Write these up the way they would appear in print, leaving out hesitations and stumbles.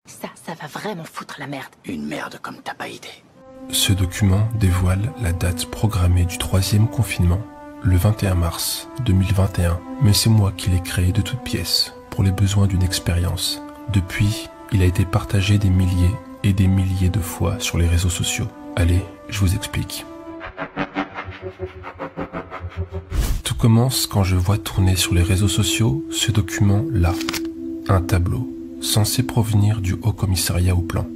Ça va vraiment foutre la merde. Une merde comme t'as pas idée. Ce document dévoile la date programmée du 3e confinement, le 21 mars 2021, mais c'est moi qui l'ai créé de toutes pièces, pour les besoins d'une expérience. Depuis, il a été partagé des milliers et des milliers de fois sur les réseaux sociaux. Allez, je vous explique. Tout commence quand je vois tourner sur les réseaux sociaux ce document-là, un tableau, censé provenir du Haut Commissariat au Plan,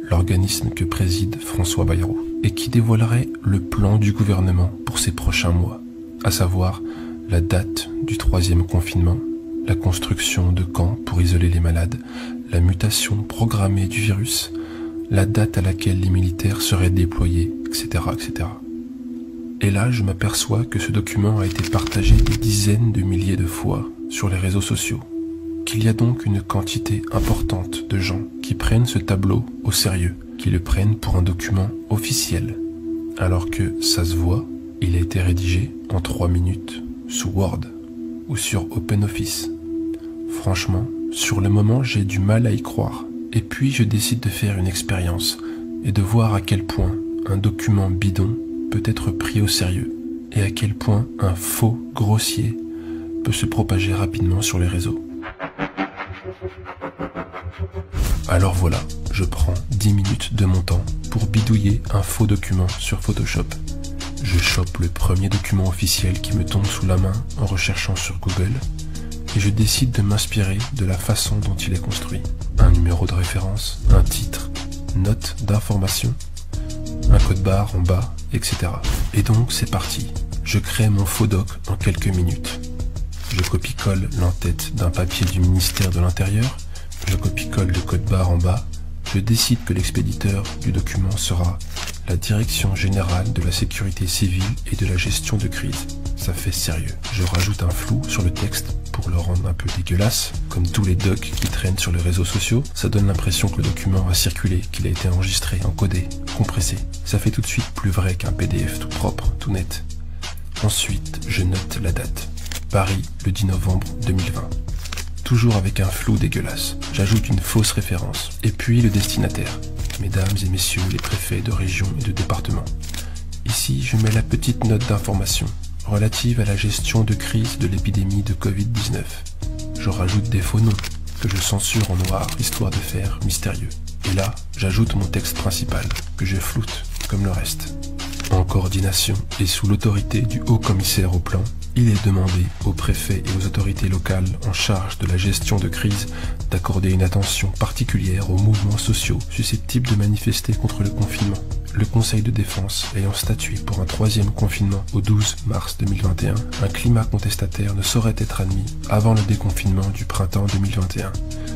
l'organisme que préside François Bayrou, et qui dévoilerait le plan du gouvernement pour ces prochains mois, à savoir la date du 3e confinement, la construction de camps pour isoler les malades, la mutation programmée du virus, la date à laquelle les militaires seraient déployés, etc., etc. Et là, je m'aperçois que ce document a été partagé des dizaines de milliers de fois sur les réseaux sociaux, qu'il y a donc une quantité importante de gens qui prennent ce tableau au sérieux, qui le prennent pour un document officiel, alors que, ça se voit, il a été rédigé en 3 minutes sous Word ou sur OpenOffice. Franchement, sur le moment, j'ai du mal à y croire. Et puis, je décide de faire une expérience et de voir à quel point un document bidon peut être pris au sérieux et à quel point un faux grossier peut se propager rapidement sur les réseaux. Alors voilà, je prends 10 minutes de mon temps pour bidouiller un faux document sur Photoshop. Je chope le premier document officiel qui me tombe sous la main en recherchant sur Google et je décide de m'inspirer de la façon dont il est construit. Un numéro de référence, un titre, note d'information, un code barre en bas, etc. Et donc c'est parti, je crée mon faux doc en quelques minutes. Je copie-colle l'entête d'un papier du ministère de l'Intérieur, je copie-colle le code barre en bas, je décide que l'expéditeur du document sera la Direction Générale de la Sécurité Civile et de la Gestion de Crise. Ça fait sérieux. Je rajoute un flou sur le texte pour le rendre un peu dégueulasse. Comme tous les docs qui traînent sur les réseaux sociaux, ça donne l'impression que le document a circulé, qu'il a été enregistré, encodé, compressé. Ça fait tout de suite plus vrai qu'un PDF tout propre, tout net. Ensuite, je note la date. Paris, le 10 novembre 2020. Toujours avec un flou dégueulasse. J'ajoute une fausse référence. Et puis le destinataire. Mesdames et messieurs les préfets de région et de département. Ici, je mets la petite note d'information relative à la gestion de crise de l'épidémie de Covid-19. Je rajoute des faux noms que je censure en noir, histoire de faire mystérieux. Et là, j'ajoute mon texte principal, que je floute comme le reste. En coordination et sous l'autorité du Haut Commissaire au Plan, il est demandé aux préfets et aux autorités locales en charge de la gestion de crise d'accorder une attention particulière aux mouvements sociaux susceptibles de manifester contre le confinement. Le Conseil de défense ayant statué pour un 3e confinement au 12 mars 2021, un climat contestataire ne saurait être admis avant le déconfinement du printemps 2021,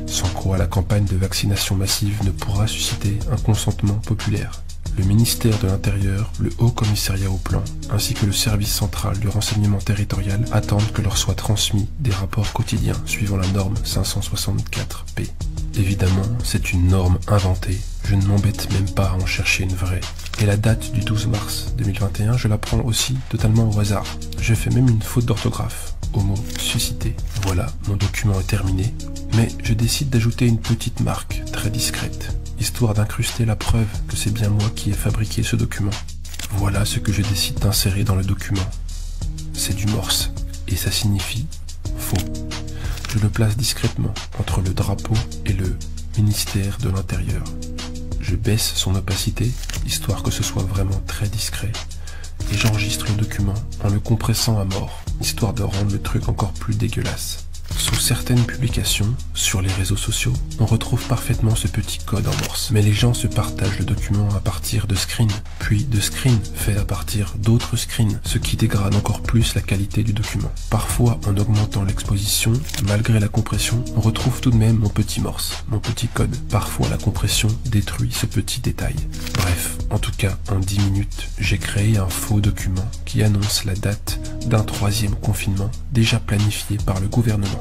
sans quoi la campagne de vaccination massive ne pourra susciter un consentement populaire. Le ministère de l'Intérieur, le Haut Commissariat au Plan, ainsi que le service central du renseignement territorial attendent que leur soient transmis des rapports quotidiens suivant la norme 564P. Évidemment, c'est une norme inventée, je ne m'embête même pas à en chercher une vraie. Et la date du 12 mars 2021, je la prends aussi totalement au hasard. Je fais même une faute d'orthographe au mot suscité. Voilà, mon document est terminé, mais je décide d'ajouter une petite marque très discrète, histoire d'incruster la preuve que c'est bien moi qui ai fabriqué ce document. Voilà ce que je décide d'insérer dans le document. C'est du morse, et ça signifie faux. Je le place discrètement entre le drapeau et le ministère de l'Intérieur. Je baisse son opacité, histoire que ce soit vraiment très discret, et j'enregistre le document en le compressant à mort, histoire de rendre le truc encore plus dégueulasse. Sous certaines publications, sur les réseaux sociaux, on retrouve parfaitement ce petit code en morse. Mais les gens se partagent le document à partir de screens, puis de screens faits à partir d'autres screens, ce qui dégrade encore plus la qualité du document. Parfois, en augmentant l'exposition, malgré la compression, on retrouve tout de même mon petit morse, mon petit code. Parfois, la compression détruit ce petit détail. Bref, en tout cas, en 10 minutes, j'ai créé un faux document qui annonce la date d'un 3e confinement déjà planifié par le gouvernement.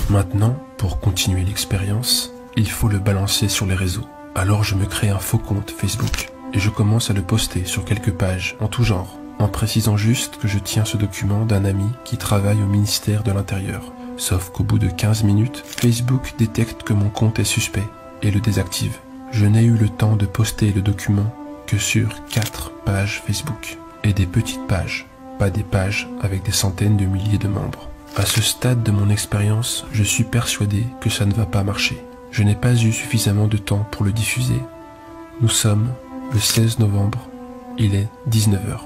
Maintenant, pour continuer l'expérience, il faut le balancer sur les réseaux. Alors je me crée un faux compte Facebook et je commence à le poster sur quelques pages en tout genre, en précisant juste que je tiens ce document d'un ami qui travaille au ministère de l'Intérieur. Sauf qu'au bout de 15 minutes, Facebook détecte que mon compte est suspect et le désactive. Je n'ai eu le temps de poster le document que sur 4 pages Facebook. Et des petites pages, pas des pages avec des centaines de milliers de membres. À ce stade de mon expérience, je suis persuadé que ça ne va pas marcher. Je n'ai pas eu suffisamment de temps pour le diffuser. Nous sommes le 16 novembre, il est 19h.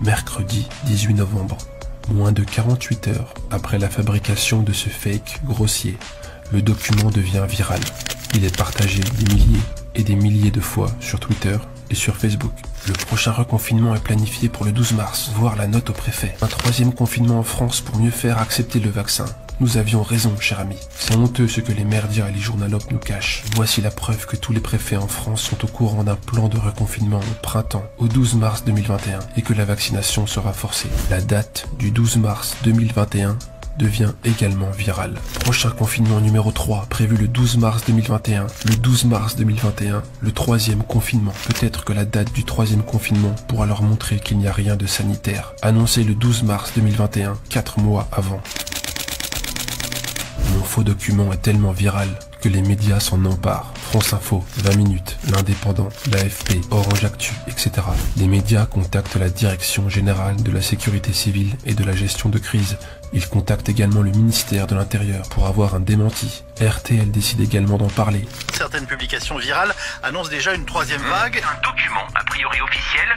Mercredi 18 novembre, moins de 48 heures après la fabrication de ce fake grossier, le document devient viral. Il est partagé des milliers et des milliers de fois sur Twitter et sur Facebook. Le prochain reconfinement est planifié pour le 12 mars, voire la note au préfet. Un 3e confinement en France pour mieux faire accepter le vaccin. Nous avions raison, cher ami. C'est honteux ce que les merdias et les journalopes nous cachent. Voici la preuve que tous les préfets en France sont au courant d'un plan de reconfinement au printemps, au 12 mars 2021, et que la vaccination sera forcée. La date du 12 mars 2021 devient également virale. Prochain confinement numéro 3, prévu le 12 mars 2021. Le 12 mars 2021, le 3e confinement. Peut-être que la date du 3e confinement pourra leur montrer qu'il n'y a rien de sanitaire. Annoncé le 12 mars 2021, 4 mois avant. Mon faux document est tellement viral que les médias s'en emparent. France Info, 20 minutes, L'Indépendant, l'AFP, Orange Actu, etc. Les médias contactent la Direction Générale de la Sécurité Civile et de la Gestion de Crise. Ils contactent également le ministère de l'Intérieur pour avoir un démenti. RTL décide également d'en parler. Certaines publications virales annoncent déjà une 3e vague. Un document, a priori officiel,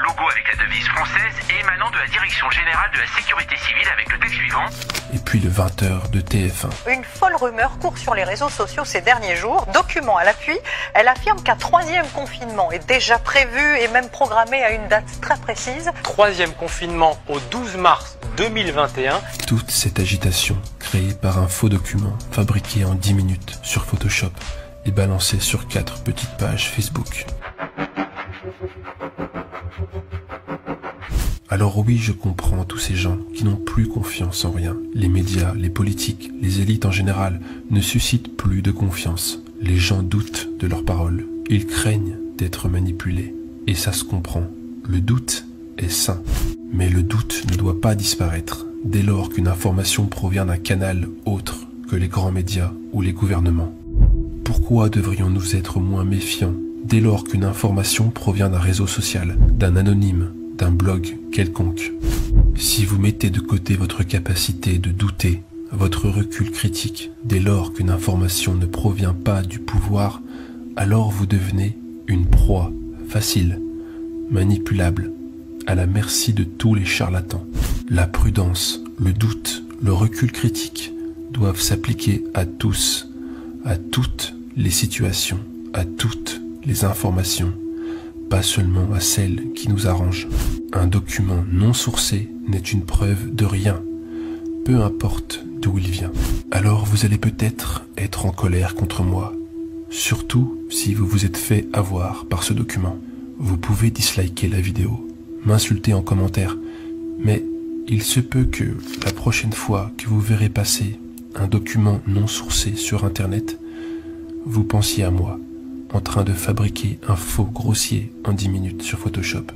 logo avec la devise française et émanant de la Direction Générale de la Sécurité Civile avec le texte suivant. Et puis le 20h de TF1. Une folle rumeur court sur les réseaux sociaux ces derniers jours. Document à l'appui, elle affirme qu'un 3e confinement est déjà prévu et même programmé à une date très précise. 3e confinement au 12 mars 2021. Toute cette agitation créée par un faux document fabriqué en 10 minutes sur Photoshop et balancé sur 4 petites pages Facebook. Alors oui, je comprends tous ces gens qui n'ont plus confiance en rien. Les médias, les politiques, les élites en général ne suscitent plus de confiance. Les gens doutent de leurs paroles. Ils craignent d'être manipulés. Et ça se comprend. Le doute est sain. Mais le doute ne doit pas disparaître dès lors qu'une information provient d'un canal autre que les grands médias ou les gouvernements. Pourquoi devrions-nous être moins méfiants dès lors qu'une information provient d'un réseau social, d'un anonyme, d'un blog quelconque? Si vous mettez de côté votre capacité de douter, votre recul critique, dès lors qu'une information ne provient pas du pouvoir, alors vous devenez une proie facile, manipulable, à la merci de tous les charlatans. La prudence, le doute, le recul critique doivent s'appliquer à tous, à toutes les situations, à toutes les informations, pas seulement à celles qui nous arrangent. Un document non sourcé n'est une preuve de rien, peu importe d'où il vient. Alors vous allez peut-être être en colère contre moi, surtout si vous vous êtes fait avoir par ce document. Vous pouvez disliker la vidéo, m'insulter en commentaire, mais il se peut que la prochaine fois que vous verrez passer un document non sourcé sur internet, vous pensiez à moi, en train de fabriquer un faux grossier en 10 minutes sur Photoshop.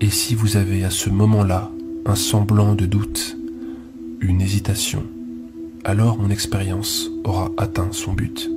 Et si vous avez à ce moment-là un semblant de doute, une hésitation, alors mon expérience aura atteint son but.